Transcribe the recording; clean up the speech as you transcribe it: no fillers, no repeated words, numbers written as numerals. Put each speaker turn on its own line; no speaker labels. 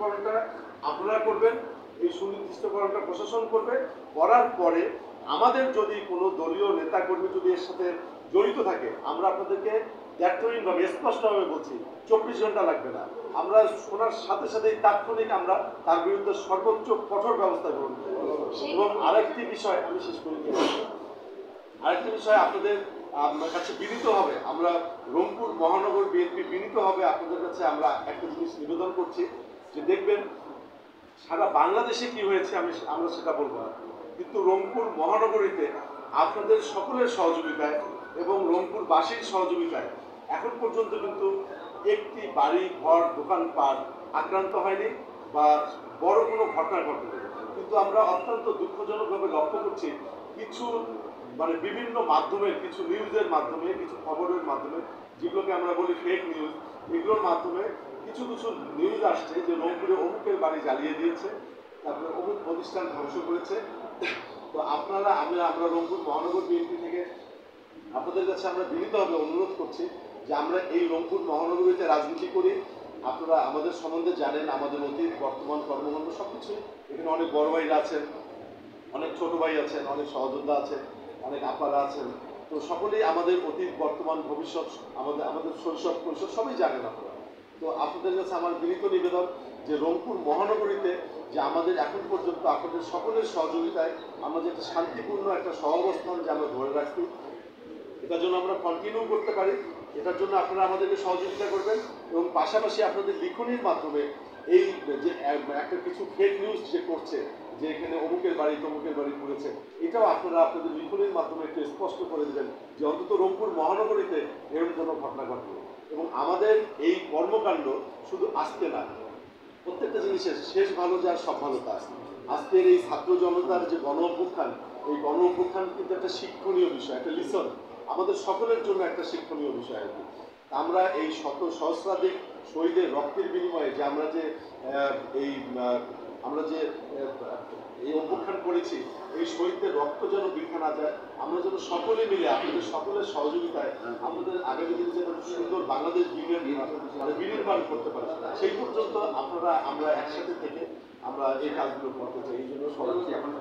সুনির্দিষ্টকরণটা আপনারা করবেন, এই সুনির্দিষ্টকরণটা প্রশাসন করবে। করার পরে আমাদের যদি কোনো দলীয় নেতাকর্মী যদি এর সাথে জড়িত থাকে, আমরা আপনাদেরকে দ্ব্যর্থহীনভাবে স্পষ্টভাবে বলছি 24 ঘন্টা লাগবে না, আমরা শোনার সাথে সাথেই তাৎক্ষণিক আমরা তার বিরুদ্ধে সর্বোচ্চ কঠোর ব্যবস্থা গ্রহণ করব। এবং আরেকটি বিষয় আমি শেষ করে দিই, আরেকটি বিষয় আপনাদের কাছে বিনীত হবে, আমরা রংপুর মহানগর বিএনপি বিনীত হবে আপনাদের কাছে আমরা একটা জিনিস নিবেদন করছি যে দেখবেন সারা বাংলাদেশে কি হয়েছে আমরা সেটা বলবো না, কিন্তু রংপুর মহানগরীতে আপনাদের সকলের সহযোগিতায় এবং রংপুরবাসীর সহযোগিতায় এখন পর্যন্ত কিন্তু একটি বাড়ি ঘর দোকানপাট আক্রান্ত হয়নি বা বড় কোনো ঘটনা ঘটেনি। কিন্তু আমরা অত্যন্ত দুঃখজনকভাবে লক্ষ্য করছি কিছু বিভিন্ন মাধ্যমে, কিছু নিউজের মাধ্যমে, কিছু খবরের মাধ্যমে, যেগুলোকে আমরা বলি ফেক নিউজ, এগুলোর মাধ্যমে কিছু কিছু নিউজ আসছে যে রংপুরে অমুকের বাড়ি জ্বালিয়ে দিয়েছে, তারপরে অমুক প্রতিষ্ঠান ধ্বংস করেছে। তো আমরা রংপুর মহানগর বিএনপি থেকে আপনাদের কাছে আমরা বিনীতভাবে অনুরোধ করছি যে আমরা এই রংপুর মহানগরীতে রাজনীতি করি, আপনারা আমাদের সম্বন্ধে জানেন, আমাদের অতীত বর্তমান কর্মকাণ্ড সব কিছু। এখানে অনেক বড় ভাইরা আছেন, অনেক ছোট ভাই আছেন, অনেক সহযোদ্ধা আছেন, অনেক আপারা আছেন। তো সকলেই আমাদের অতীত বর্তমান ভবিষ্যৎ, আমাদের শৈশব কৈশোর সবই জানেন আপনারা। তো আপনাদের কাছে আমার বিনীত নিবেদন যে রংপুর মহানগরীতে যে আমাদের এখন পর্যন্ত আপনাদের সকলের সহযোগিতায় আমরা যে একটা শান্তিপূর্ণ একটা সহাবস্থান যে আমরা ধরে রাখি, এটার জন্য আমরা কন্টিনিউ করতে পারি, এটার জন্য আপনারা আমাদেরকে সহযোগিতা করবেন। এবং পাশাপাশি আপনাদের লিখনির মাধ্যমে এই যে একটা কিছু ফেক নিউজ যে করছে যে এখানে অমুকের বাড়ি তমুকের বাড়ি পড়েছে, এটাও আপনারা আপনাদের লিখনির মাধ্যমে একটু স্পষ্ট করে দেবেন যে অন্তত রংপুর মহানগরীতে এরকম কোনো ঘটনা ঘটবে। এবং আমাদের এই কর্মকাণ্ড শুধু আজকে না, প্রত্যেকটা জিনিসের শেষ ভালো যার সব ভালো তার। আজকের এই ছাত্র জনতার যে গণ অভ্যুত্থান, এই গণ অভ্যুত্থান কিন্তু একটা শিক্ষণীয় বিষয়, একটা লিসন, আমাদের সকলের জন্য একটা শিক্ষণীয় বিষয় আর কি। আমরা এই শত সহস্রাধিক শহীদের রক্তের বিনিময়ে যে আমরা যে এই অভ্যুত্থান করেছি, এই শহীদদের রক্ত যেন বৃথা না যায়, আমরা যেন সকলে মিলে আপনাদের সকলের সহযোগিতায় আমাদের আগামী দিনে যেন সুন্দর বাংলাদেশ বিনির্মাণ করতে পারি, সেই পর্যন্ত আমরা একসাথে থেকে আমরা এই কাজগুলো করতে চাই। এই জন্য সবাইকে এখন